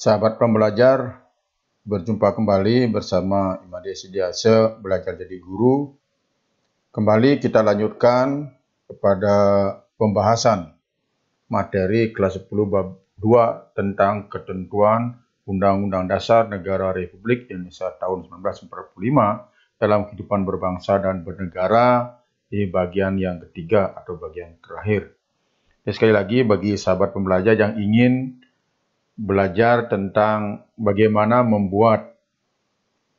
Sahabat pembelajar, berjumpa kembali bersama Imade Sidiase Belajar Jadi Guru. Kembali kita lanjutkan kepada pembahasan materi kelas 10 bab 2 tentang ketentuan Undang-Undang Dasar Negara Republik Indonesia tahun 1945 dalam kehidupan berbangsa dan bernegara di bagian yang ketiga atau bagian terakhir. Dan sekali lagi bagi sahabat pembelajar yang ingin belajar tentang bagaimana membuat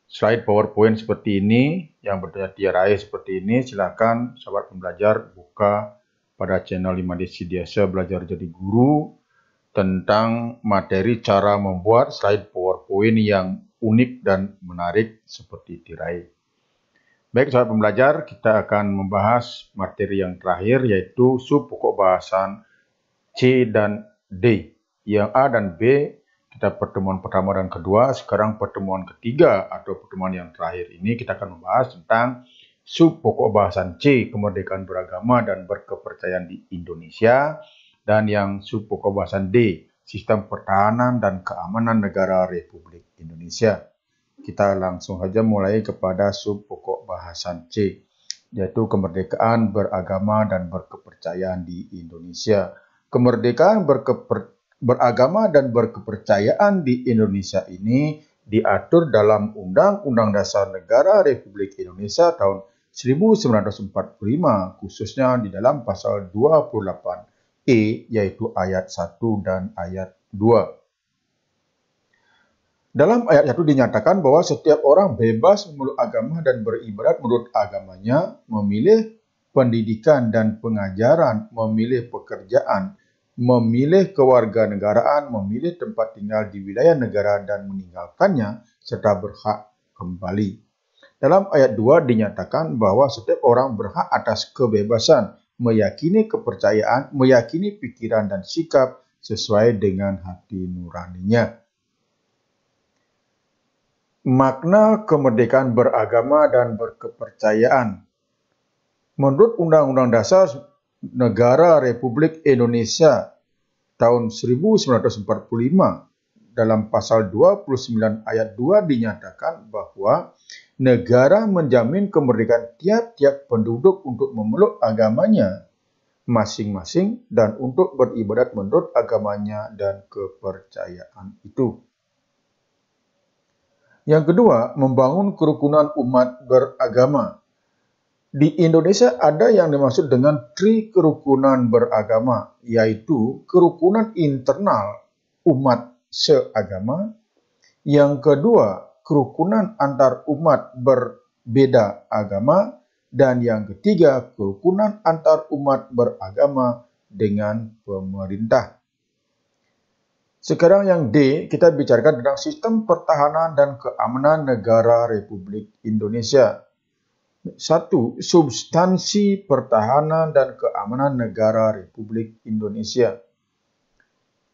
slide PowerPoint seperti ini yang bertirai seperti ini, silakan sahabat pembelajar buka pada channel Imade Sidiase Belajar Jadi Guru tentang materi cara membuat slide PowerPoint yang unik dan menarik seperti tirai. Baik sahabat pembelajar, kita akan membahas materi yang terakhir yaitu sub pokok bahasan C dan D. Yang A dan B kita pertemuan pertama dan kedua, sekarang pertemuan ketiga atau pertemuan yang terakhir ini kita akan membahas tentang sub pokok bahasan C, kemerdekaan beragama dan berkepercayaan di Indonesia, dan yang sub pokok bahasan D, sistem pertahanan dan keamanan negara Republik Indonesia. Kita langsung saja mulai kepada sub pokok bahasan C, yaitu kemerdekaan beragama dan berkepercayaan di Indonesia. Kemerdekaan beragama dan berkepercayaan di Indonesia ini diatur dalam Undang-Undang Dasar Negara Republik Indonesia tahun 1945, khususnya di dalam pasal 28E, yaitu ayat 1 dan ayat 2. Dalam ayat 1 dinyatakan bahwa setiap orang bebas memeluk agama dan beribadat menurut agamanya, memilih pendidikan dan pengajaran, memilih pekerjaan, memilih kewarganegaraan, memilih tempat tinggal di wilayah negara dan meninggalkannya, serta berhak kembali. Dalam ayat 2 dinyatakan bahwa setiap orang berhak atas kebebasan, meyakini kepercayaan, meyakini pikiran dan sikap sesuai dengan hati nuraninya. Makna kemerdekaan beragama dan berkepercayaan. Menurut Undang-Undang Dasar Negara Republik Indonesia tahun 1945 dalam pasal 29 ayat 2 dinyatakan bahwa negara menjamin kemerdekaan tiap-tiap penduduk untuk memeluk agamanya masing-masing dan untuk beribadat menurut agamanya dan kepercayaan itu. Yang kedua, membangun kerukunan umat beragama. Di Indonesia ada yang dimaksud dengan tri kerukunan beragama, yaitu kerukunan internal umat seagama. Yang kedua, kerukunan antar umat berbeda agama. Dan yang ketiga, kerukunan antar umat beragama dengan pemerintah. Sekarang yang D, kita bicarakan tentang sistem pertahanan dan keamanan negara Republik Indonesia. 1. Substansi pertahanan dan keamanan negara Republik Indonesia.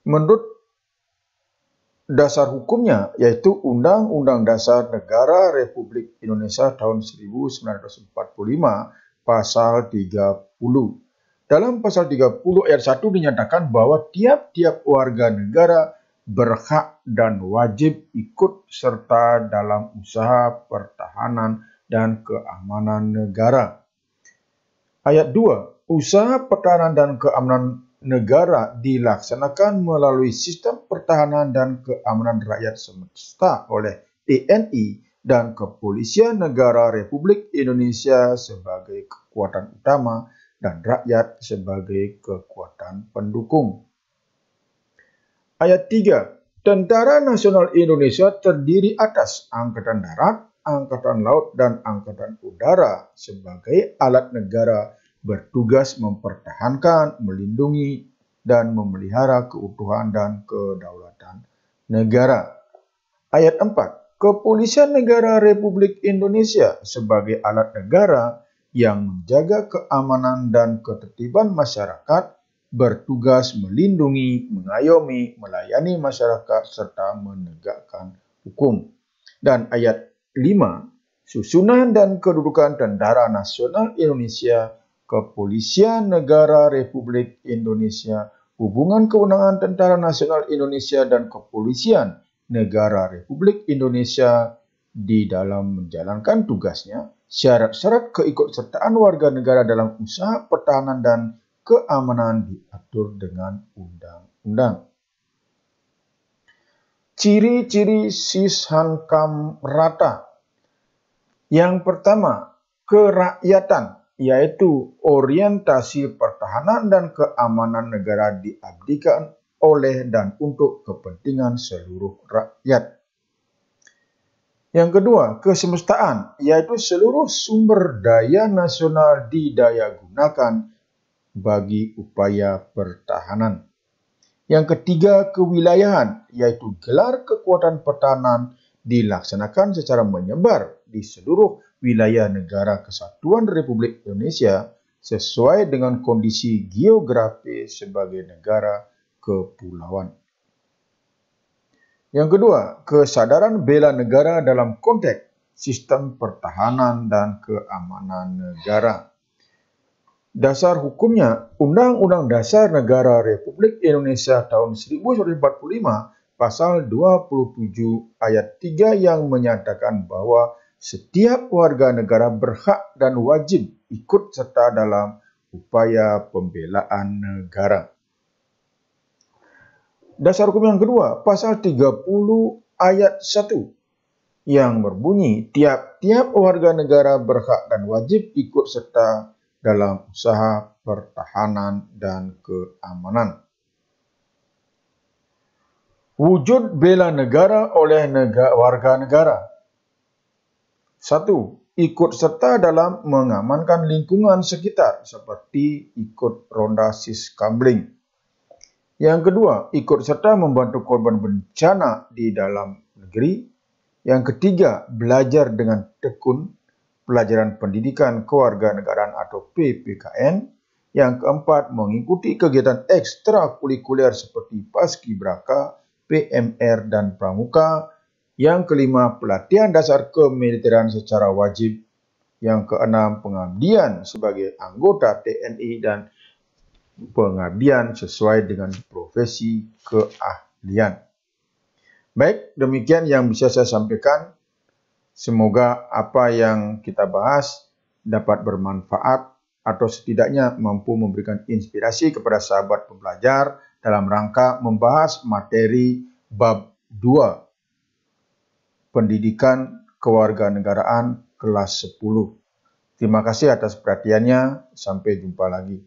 Menurut dasar hukumnya, yaitu Undang-Undang Dasar Negara Republik Indonesia tahun 1945, pasal 30. Dalam pasal 30 ayat 1 dinyatakan bahwa tiap-tiap warga negara berhak dan wajib ikut serta dalam usaha pertahanan dan keamanan negara. Ayat 2. Usaha pertahanan dan keamanan negara dilaksanakan melalui sistem pertahanan dan keamanan rakyat semesta oleh TNI dan Kepolisian Negara Republik Indonesia sebagai kekuatan utama dan rakyat sebagai kekuatan pendukung. Ayat 3. Tentara Nasional Indonesia terdiri atas Angkatan Darat, Angkatan Laut, dan Angkatan Udara sebagai alat negara bertugas mempertahankan, melindungi, dan memelihara keutuhan dan kedaulatan negara. Ayat 4. Kepolisian Negara Republik Indonesia sebagai alat negara yang menjaga keamanan dan ketertiban masyarakat, bertugas melindungi, mengayomi, melayani masyarakat, serta menegakkan hukum. Dan ayat 5. Susunan dan kedudukan Tentara Nasional Indonesia, Kepolisian Negara Republik Indonesia, hubungan kewenangan Tentara Nasional Indonesia dan Kepolisian Negara Republik Indonesia di dalam menjalankan tugasnya, syarat-syarat keikutsertaan warga negara dalam usaha pertahanan dan keamanan diatur dengan undang-undang. Ciri-ciri Sishankam rata. Yang pertama, kerakyatan, yaitu orientasi pertahanan dan keamanan negara diabdikan oleh dan untuk kepentingan seluruh rakyat. Yang kedua, kesemestaan, yaitu seluruh sumber daya nasional didayagunakan bagi upaya pertahanan. Yang ketiga, kewilayahan, yaitu gelar kekuatan pertahanan dilaksanakan secara menyebar di seluruh wilayah negara kesatuan Republik Indonesia sesuai dengan kondisi geografis sebagai negara kepulauan. Yang kedua, kesadaran bela negara dalam konteks sistem pertahanan dan keamanan negara. Dasar hukumnya, Undang-Undang Dasar Negara Republik Indonesia tahun 1945 pasal 27 ayat 3 yang menyatakan bahwa setiap warga negara berhak dan wajib ikut serta dalam upaya pembelaan negara. Dasar hukum yang kedua, pasal 30 ayat 1 yang berbunyi tiap-tiap warga negara berhak dan wajib ikut serta dalam usaha pertahanan dan keamanan. Wujud bela negara oleh warga negara. 1. Ikut serta dalam mengamankan lingkungan sekitar seperti ikut ronda Siskambling. Yang kedua, ikut serta membantu korban bencana di dalam negeri. Yang ketiga, belajar dengan tekun pelajaran pendidikan kewarganegaraan atau PPKN. Yang keempat, mengikuti kegiatan ekstrakurikuler seperti paskibraka, PMR, dan pramuka. Yang kelima, pelatihan dasar kemiliteran secara wajib. Yang keenam, pengabdian sebagai anggota TNI dan pengabdian sesuai dengan profesi keahlian. Baik, demikian yang bisa saya sampaikan. Semoga apa yang kita bahas dapat bermanfaat atau setidaknya mampu memberikan inspirasi kepada sahabat pembelajar dalam rangka membahas materi bab 2 Pendidikan Kewarganegaraan kelas 10. Terima kasih atas perhatiannya. Sampai jumpa lagi.